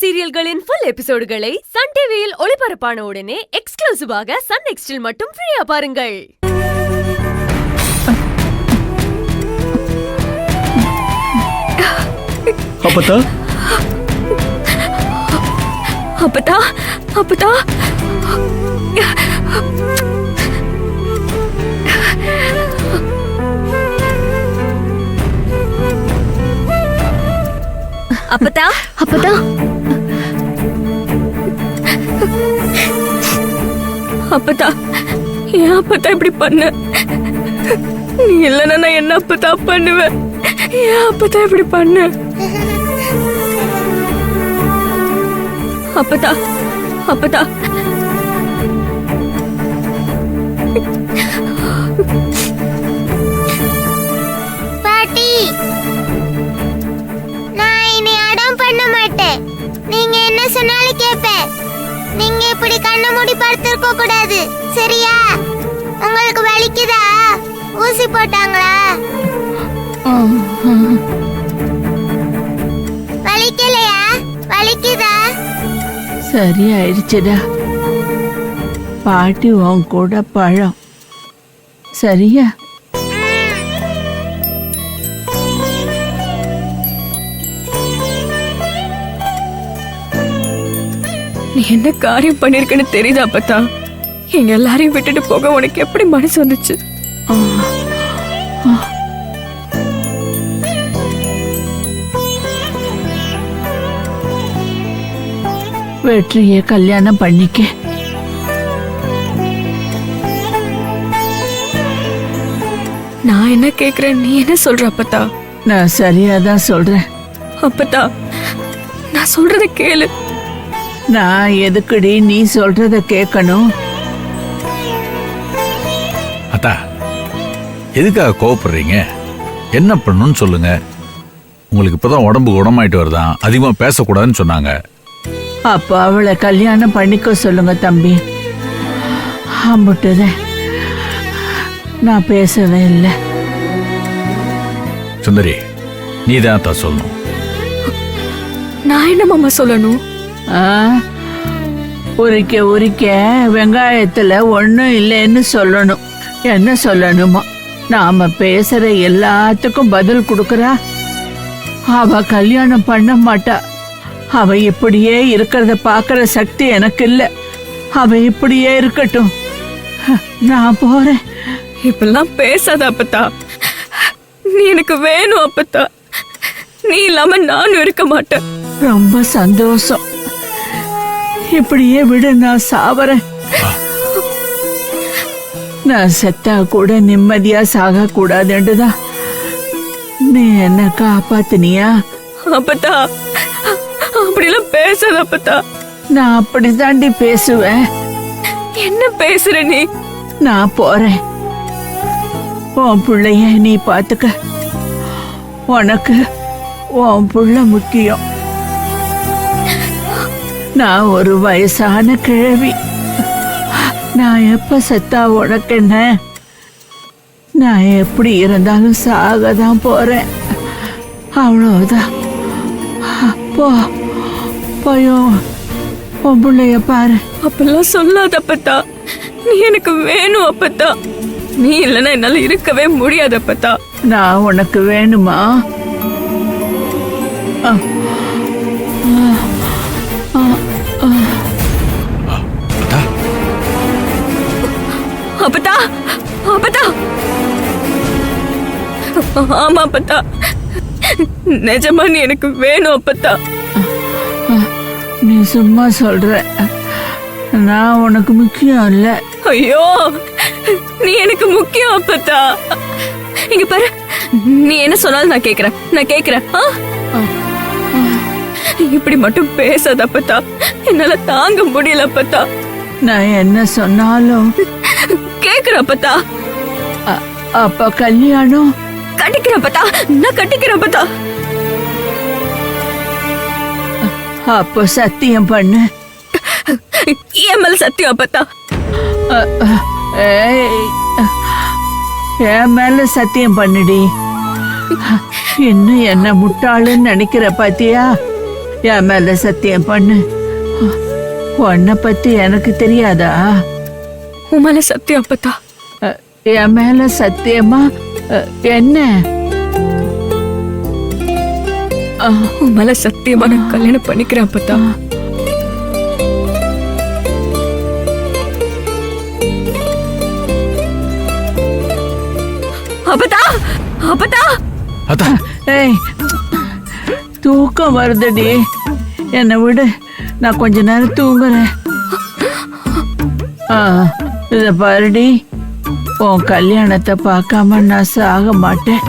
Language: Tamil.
சீரியல்களின் ஃபுல் எபிசோடுகளை சன் டிவியில் ஒளிபரப்பான உடனே எக்ஸ்க்ளூசிவாக சன் நெக்ஸ்டில் மட்டும் ஃப்ரீயா பாருங்கள். அப்பதா அப்பதா அப்பதா அப்பதா அப்பதா அப்பதா ஏன் அப்பதா இப்படி பண்ண? நீ இல்லைன்னா நான் என்ன அப்பதா பண்ணுவேன்? ஏன் அப்பதா இப்படி பண்ண? அப்பதா அப்பதா பாட்டி, நான் இனி அடம் பண்ண மாட்டேன். நீங்க என்ன சொன்னாலும் கேட்பேன். நீங்க இப்படி கண்ண மூடி படுத்திருக்க கூடாது, சரியா? உங்களுக்கு வலிக்குதா? ஊசி போட்டாங்களா? வலிக்கலையா? வலிக்குதா? சரி ஆயிடுச்சுடா. பாட்டி உன் கூட பழம் சரியா? நீ என்ன காரியம் பண்ணிருக்கன்னு தெரியுதா அப்பதா? எங்க எல்லாரையும் விட்டுட்டு போக உனக்கு எப்படி மனசு வந்துச்சு? வெற்றியை கல்யாணம் பண்ணிக்க. நான் என்ன கேக்குறேன், நீ என்ன சொல்ற அப்பதா? நான் சரியாதான் சொல்றேன். அப்பதா நான் சொல்றத கேளு. நான் எதுக்குடி நீ சொல்றத கேட்கணும்? அத்தா, எதுக்காக கோவப்படுறீங்க? என்ன பண்ணணும்னு சொல்லுங்க. உங்களுக்கு இப்பதான் உடம்பு குணமாயிட்டு வருதான், அதிகமா பேசக்கூடாதுன்னு சொன்னாங்க. அப்ப அவளை கல்யாணம் பண்ணிக்க சொல்லுங்க தம்பி. அம்புட்டுதே, நான் பேசவே இல்லை. சுந்தரி, நீ தான் சொல்லணும். நான் என்ன மாமா சொல்லணும்? உரிக்க உரிக்க வெங்காயத்துல ஒண்ணும் இல்லைன்னு சொல்லணும். என்ன சொல்லணுமா? நாம பேசுற எல்லாத்துக்கும் பதில் கொடுக்கறா. அவ கல்யாணம் பண்ண மாட்டா. அவ இப்படியே இருக்கிறத பாக்குற சக்தி எனக்கு இல்ல. அவ இப்படியே இருக்கட்டும், நான் போறேன். இப்பெல்லாம் பேசாத அப்பத்தா. நீ எனக்கு வேணும் அப்பத்தா. நீ இல்லாம நானும் இருக்க மாட்டேன். ரொம்ப சந்தோஷம். இப்படியே விடு, நான் சாவறேன். நான் செத்தா கூட நிம்மதியா சாக கூடாதுன்னுதான் நீ என்ன காப்பாத்தினியா? அப்பத்தா அப்படிலாம் பேசாத அப்பத்தா. நான் அப்படிதாண்டி பேசுவேன். என்ன பேசுற நீ? நான் போறேன். உன் பிள்ளைய நீ பாத்துக்க. உனக்கு உன் புள்ள முக்கியம். நான் ஒரு வயசான கிழவி. நான் எப்ப செத்தா உனக்கு என்ன? நான் எப்படி இருந்தாலும் சாகதான் போறேன். அவ்வளவுதான். போ, போயோ உன் பிள்ளைய பாரு. அப்பெல்லாம் சொல்லாத அப்பத்தா. நீ எனக்கு வேணும் அப்பத்தா. நீ இல்லைன்னா என்னால இருக்கவே முடியாது அப்பத்தா. நான் உனக்கு வேணுமா? அப்பத்தா அப்பத்தா. ஆமா அப்பத்தா, நிஜமா நீ எனக்கு வேணும் அப்பத்தா. நீ சும்மா சொல்ற. நான் உனக்கு முக்கியம் இல்ல. ஐயோ, நீ எனக்கு முக்கியம் அப்பத்தா. இங்க பாரு, நீ என்ன சொன்னாலும் நான் கேக்குறேன். நான் கேக்குறேன். இப்படி மட்டும் பேசாத அப்பத்தா. என்னால தாங்க முடியல அப்பத்தா. நான் என்ன சொன்னாலும் கேக்குற அப்பத்தா. அப்ப கல்யாணம் கட்டிக்கிற அப்பத்தா. நான் கட்டிக்கிற அப்பத்தா. அப்போ சத்தியம் பண்ணு. என் மேல சத்தியம் அப்பத்தா. என் மேல சத்தியம் பண்ணுடி. இன்னும் என்ன முட்டாளுன்னு நினைக்கிற பாத்தியா? என் மேல சத்தியம் பண்ணு. உன்னை பத்தி எனக்கு தெரியாதா? உன் மேல சத்தியம் அப்பத்தா. என் மேல சத்தியமா? என்ன? உன் மேல சத்தியமா நான் கல்யாணம் பண்ணிக்கிறேன் அப்பத்தா. அப்பத்தா, அப்பத்தா. அதான் ஏய், தூக்கம் வருதுடி, என்னை விடு, நான் கொஞ்ச நேரம் தூங்குறேன். இத பாருடி, உன் கல்யாணத்தை பார்க்காம நான் சாக மாட்டேன்.